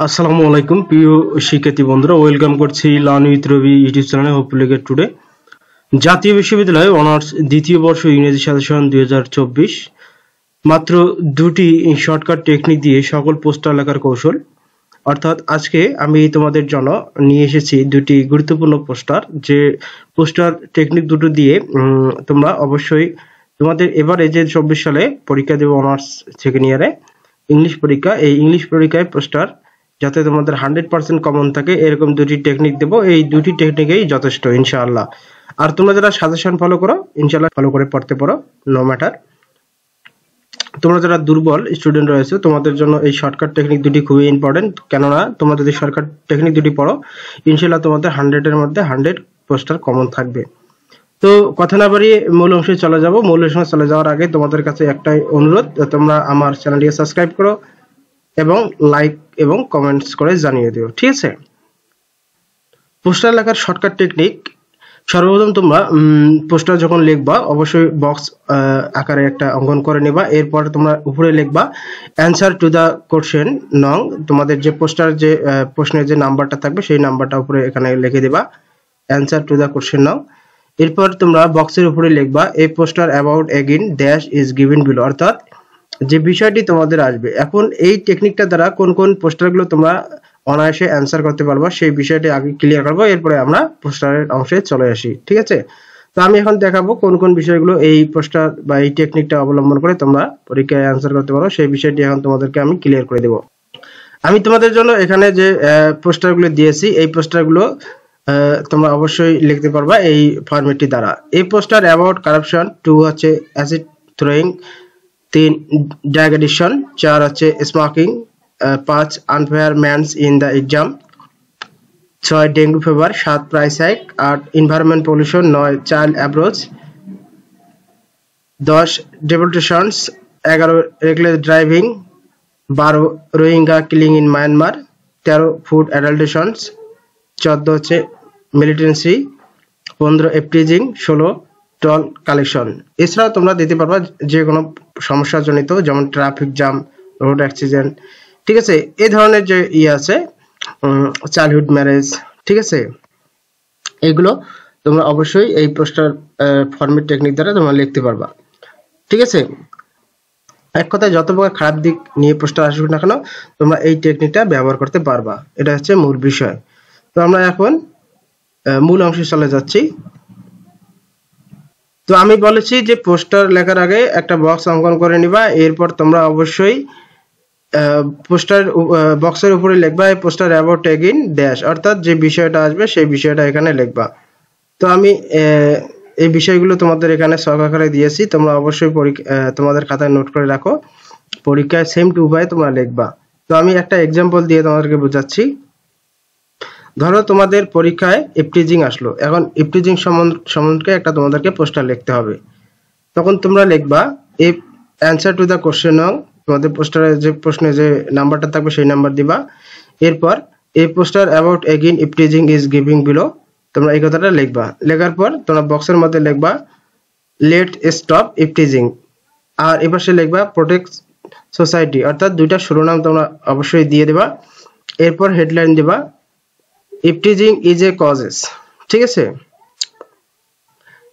আসসালামু আলাইকুম প্রিয় শিক্ষার্থী বন্ধুরা, ওয়েলকাম করছি লার্ন উইথ রবি ইউটিউব চ্যানেলে। হোপফুলি গেট টুডে জাতীয় বিশ্ববিদ্যালয় অনার্স দ্বিতীয় বর্ষ ইংরেজি সাজেশন 2024 মাত্র দুটি শর্টকাট টেকনিক দিয়ে সকল পোস্টার লেখার কৌশল। অর্থাৎ আজকে আমি তোমাদের জন্য নিয়ে এসেছি দুটি গুরুত্বপূর্ণ পোস্টার, যে পোস্টার টেকনিক দুটো দিয়ে তোমরা অবশ্যই তোমাদের এবারে যে 24 সালে পরীক্ষা দেবে অনার্স সেকেন্ড ইয়ারে ইংলিশ পরীক্ষা, এই ইংলিশ পরীক্ষায় পোস্টার যাতে তোমাদের 100% কমন থাকে এরকম দুটি টেকনিক দেব। এই দুটি টেকনিকেই যথেষ্ট ইনশাআল্লাহ। আর তোমরা যারা সাজেশন ফলো করো ইনশাআল্লাহ ফলো করে পড়তে পারো, নো ম্যাটার। তোমরা যারা দুর্বল স্টুডেন্ট রয়েছে তোমাদের জন্য এই শর্টকাট টেকনিক দুটি খুবই ইম্পর্টেন্ট, কেননা তোমরা যদি শর্টকাট টেকনিক দুটি পড়ো ইনশাআল্লাহ তোমাদের 100-এর মধ্যে 100 পোস্টার কমন থাকবে। তো কথা না বাড়িয়ে মূল অংশে চলে যাব। মূল অংশে চলে যাওয়ার আগে তোমাদের কাছে একটাই অনুরোধ, তোমরা আমার চ্যানেলটিকে সাবস্ক্রাইব করো এবং লাইক এবং কমেন্টস করে জানিয়ে দিও, ঠিক আছে? পোস্টার লেখার শর্টকাট টেকনিক, সর্বপ্রথম তোমরা পোস্টার যখন লিখবা অবশ্যই বক্স আকারে একটা অঙ্কন করে নেবা। এরপর তোমরা উপরে লিখবা অ্যান্সার টু দ্য কোশ্চেন নং। তোমাদের যে পোস্টার যে প্রশ্নের যে নাম্বারটা থাকবে সেই নাম্বারটা উপরে এখানে লিখে দিবা, অ্যান্সার টু দ্য কোশ্চেন নং। এরপর তোমরা বক্সের উপরে লিখবা a poster about again dash is given below, অর্থাৎ যে বিষয়টি তোমাদের আসবে। এখন এই টেকনিকটা দ্বারা কোন কোন পোস্টারগুলো তোমরা অনায়াসে অ্যান্সার করতে পারবা সেই বিষয়টি আগে ক্লিয়ার করবো, এরপরে আমরা পোস্টারের অংশে চলে আসি, ঠিক আছে? তো আমি এখন দেখাবো কোন কোন বিষয়গুলো এই পোস্টার বা এই টেকনিকটা অবলম্বন করে তোমরা পরীক্ষায় অ্যান্সার করতে পারো সেই বিষয়টি এখন তোমাদেরকে আমি ক্লিয়ার করে দেবো। আমি তোমাদের জন্য এখানে যে পোস্টারগুলো দিয়েছি এই পোস্টারগুলো তোমরা অবশ্যই লিখতে পারবা এই ফরম্যাটটি দ্বারা। এই পোস্টার অ্যাবাউট কারাপশন, 2 হচ্ছে অ্যাসিড থ্রোয়িং, 3 ড্রাগ এডিকশন, 4 হচ্ছে smoking, 5 unfair means in the exam, 6 dengue fever, 7 price hike, 8 environment pollution, 9 child অ্যাব্রোচ, 10 deportations, 11 reckless driving, 12 Rohingya killing in Myanmar, 13 food adulterations, 14 হচ্ছে মিলিটেন্সি, 15 এফটিজিং, 16 টোল কালেকশন। এছাড়াও তোমরা দিতে পারবা যে কোনো সমস্যা জনিত, যেমন ট্রাফিক জ্যাম, রোড অ্যাক্সিডেন্ট, ঠিক আছে? এই ধরনের যে আছে চাইল্ডহুড ম্যারেজ, ঠিক আছে? এগুলো তোমরা অবশ্যই এই পোস্টার ফরম্যাট টেকনিক দ্বারা তোমরা লিখতে পারবা, ঠিক আছে? এক কথায় যত প্রকার খারাপ দিক নিয়ে পোস্টার আসুক না কেন তোমরা এই টেকনিকটা ব্যবহার করতে পারবা, এটা হচ্ছে মূল বিষয়। তো আমরা এখন মূল অংশে চলে যাচ্ছি। তো আমি বলেছি যে পোস্টার লেখার আগে একটা বক্স অঙ্কন করে নিবা, এরপর তোমরা অবশ্যই পোস্টার বক্সের উপরে লিখবা এই পোস্টার অ্যাবাউট এগেইন ড্যাশ, অর্থাৎ যে বিষয়টা আসবে সেই বিষয়টা এখানে লিখবা। তো আমি এই বিষয়গুলো তোমাদের এখানে ছক আকারে দিয়েছি, তোমরা অবশ্যই তোমাদের খাতায় নোট করে রাখো, পরীক্ষায় সেম টু উপায়ে তোমরা লিখবা। তো আমি একটা এক্সাম্পল দিয়ে তোমাদেরকে বোঝাচ্ছি। ধরো তোমাদের পরীক্ষায় ইফটিজিং আসলো, এখন ইফটিজিং সম্বন্ধে একটা তোমাদেরকে পোস্টার লিখতে হবে। তখন তোমরা লিখবা if answer to the question নং, তোমাদের পোস্টারে যে প্রশ্নে যে নাম্বারটা থাকবে সেই নাম্বার দিবা। এরপর এই poster about again eve teasing is giving below, তোমরা এই কথাটা লিখবা। লেখার পর তোমরা বক্সের মধ্যে লিখবা লেট স্টপ ইফটিজিং, আর এপাশে লিখবা প্রোটেক্ট সোসাইটি, অর্থাৎ দুইটা শিরোনাম তোমরা অবশ্যই দিয়ে দেবা। এরপর হেডলাইন দিবা ইফটিজিং ইজ এ কজেস, ঠিক আছে?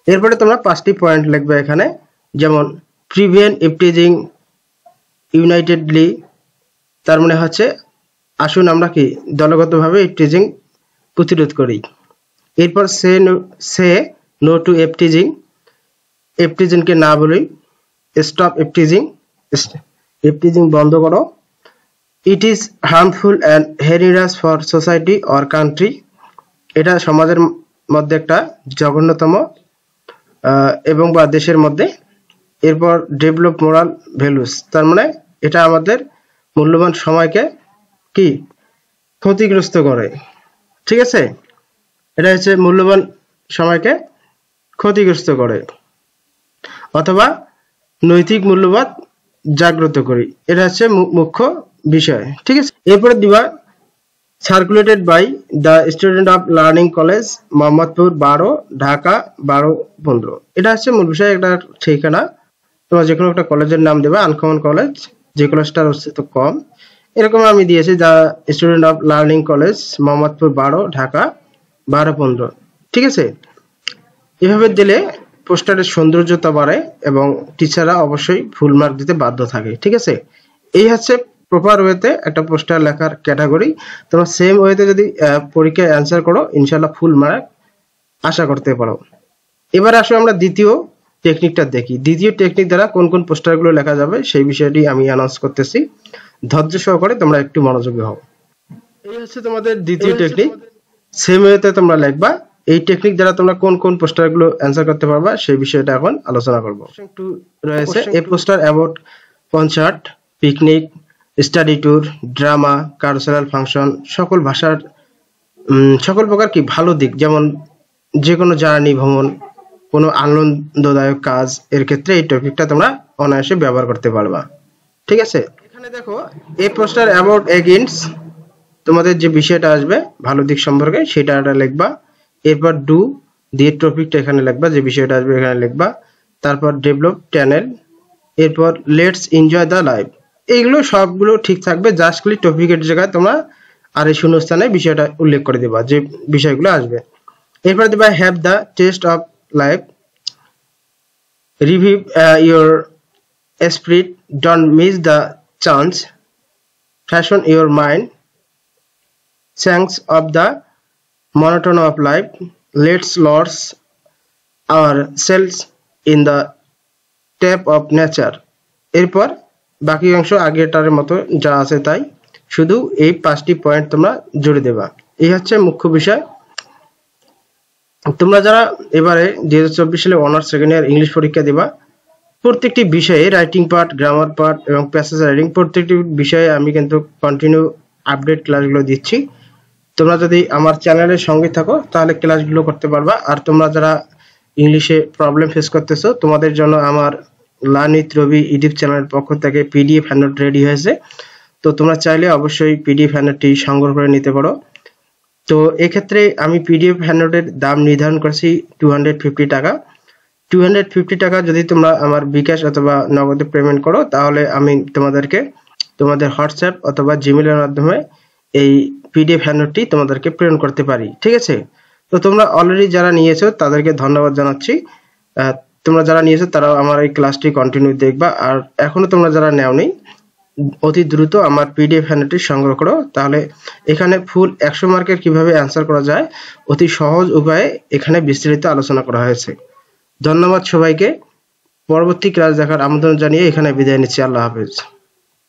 এরপরে তোমরা 5টি পয়েন্ট লিখবে এখানে, যেমন প্রিভেন্ট ইফটিজিং ইউনাইটেডলি, তার মানে হচ্ছে আসুন আমরা কি দলগতভাবে ইফটিজিং প্রতিরোধ করি। এরপর সে নো টু ইফটিজিং, ইফটিজিংকে না বলি। স্টপ ইফটিজিং, ইফটিজিং বন্ধ করো। ইট ইজ হার্মফুল অ্যান্ড হেরিরাস ফর সোসাইটি অর কান্ট্রি, এটা সমাজের মধ্যে একটা জঘন্যতম এবং বা দেশের মধ্যে। এরপর ডেভেলপ মোরাল ভ্যালুস, তার মানে এটা আমাদের মূল্যবান সময়কে কি ক্ষতিগ্রস্ত করে, ঠিক আছে? এটা হচ্ছে মূল্যবান সময়কে ক্ষতিগ্রস্ত করে, অথবা নৈতিক মূল্যবোধ জাগ্রত করি, এটা হচ্ছে মুখ্য বিষয়, ঠিক আছে? এরপরে দিবা circulated by the student of learning college Mohammadpur 12, Dhaka 12-15, এটা হচ্ছে মূল বিষয়, একটা ঠিকানা। তোমরা যে কোনো একটা কলেজের নাম দেবা, আনকমন কলেজ, যে কলেজটার অস্তিত্ব কম। এরকম আমি দিয়েছি, the student of learning college, Mohammadpur 12, Dhaka 12-15। ঠিক আছে, এভাবে দিলে পোস্টারের সৌন্দর্যতা বাড়ে এবং টিচাররা অবশ্যই ফুল মার্ক দিতে বাধ্য থাকে। ঠিক আছে, এই হচ্ছে প্রপার ওয়েতে একটা পোস্টার লেখার ক্যাটাগরি। তোমরা সেম ওয়েতে যদি পরীক্ষায় অ্যান্সার করো, ইনশাল্লাহ ফুল মার্ক আশা করতে পারো। এবার আসো আমরা দ্বিতীয় টেকনিকটা দেখি। দ্বিতীয় টেকনিক দ্বারা কোন কোন পোস্টারগুলো লেখা যাবে সেই বিষয়টি আমি অ্যানাউন্স করতেছি, ধৈর্য সহকারে তোমরা একটু মনোযোগী হও। এই হচ্ছে তোমাদের দ্বিতীয় টেকনিক, সেম ওয়েতে তোমরা লিখবা। এই টেকনিক দ্বারা তোমরা কোন কোন পোস্টারগুলো অ্যান্সার করতে পারবা সেই বিষয়টা এখন আলোচনা করব। রয়েছে a poster about concert, picnic, study tour, drama, cultural function, সকল ভাষার সকল প্রকার কি ভালো দিক, যেমন যে কোনো জার্নি, ভ্রমণ, কোনো আনন্দদায়ক কাজ, এর ক্ষেত্রে এই টপিকটা তোমরা অনায়াসে ব্যবহার করতে পারবা। ঠিক আছে, এখানে দেখো এ পোস্টার অ্যাবাউট এগেইনস্ট, তোমাদের যে বিষয়টা আসবে ভালো দিক সম্পর্কে সেটা লিখবা। এরপর ডু দিয়ে টপিকটা এখানে লিখবা, যে বিষয়টা আসবে এখানে লিখবা। তারপর ডেভেলপ চ্যানেল, এরপর লেটস এনজয় দ্য লাইফ। এইগুলো সবগুলো ঠিক থাকবে, জাস্ট খালি টপিকের জায়গায় তোমরা আর এই শূন্যস্থানে বিষয়টা উল্লেখ করে দেবা যে বিষয়গুলো আসবে। এরপর দেবা have the taste of life, revive your spirit, don't miss the chance, fashion your mind, thanks of the monotony of life, let's lose ourselves in the tap of nature। এরপর বাকি অংশ আগেরটার মতো যা আছে তাই, শুধু এই 5টি পয়েন্ট তোমরা জুড়ে দেবা। এই হচ্ছে মুখ্য বিষয়। তোমরা যারা এবারে 2024 সালে অনার্স সেকেন্ড ইয়ার ইংলিশ পরীক্ষা দিবা, প্রত্যেকটি বিষয়ে রাইটিং পার্ট, গ্রামার পার্ট এবং প্যাসেজ রাইটিং প্রত্যেকটি বিষয়ে আমি কিন্তু কন্টিনিউ আপডেট ক্লাসগুলো দিচ্ছি। তোমরা যদি আমার চ্যানেলের সঙ্গে থাকো তাহলে ক্লাসগুলো করতে পারবা। আর তোমরা যারা ইংলিশে প্রবলেম ফেস করতেছো, তোমাদের জন্য আমার লার্ন উইথ রবি ইউটিউব চ্যানেলের পক্ষ থেকে পিডিএফ হ্যান্ডআউট রেডি হয়েছে। তো তোমরা চাইলে অবশ্যই পিডিএফ হ্যান্ডআউটটি সংগ্রহ করে নিতে পারো। তো এক্ষেত্রে আমি পিডিএফ হ্যান্ডআউটের দাম নির্ধারণ করেছি 250 টাকা। 250 টাকা যদি তোমরা আমার বিকাশ অথবা নগদে পেমেন্ট করো, তাহলে আমি তোমাদেরকে তোমাদের হোয়াটসঅ্যাপ অথবা জিমেলের মাধ্যমে এই পিডিএফ হ্যান্ডআউটটি তোমাদেরকে প্রেরণ করতে পারি। ঠিক আছে, তো তোমরা অলরেডি যারা নিয়েছো তাদেরকে ধন্যবাদ জানাচ্ছি। তোমরা যারা নিয়েছো তারাও আমার এই ক্লাসটি কন্টিনিউ দেখবা। আর এখনো তোমরা যারা নেওনি, অতি দ্রুত আমার পিডিএফ হ্যান্ডআউটটি সংগ্রহ করো, তাহলে এখানে ফুল 100 মার্কের কিভাবে অ্যান্সার করা যায় অতি সহজ উপায়ে এখানে বিস্তারিত আলোচনা করা হয়েছে। ধন্যবাদ সবাইকে। পরবর্তী ক্লাস দেখার আমন্ত্রণ জানিয়ে এখানে বিদায় নিচ্ছি। আল্লাহ হাফেজ।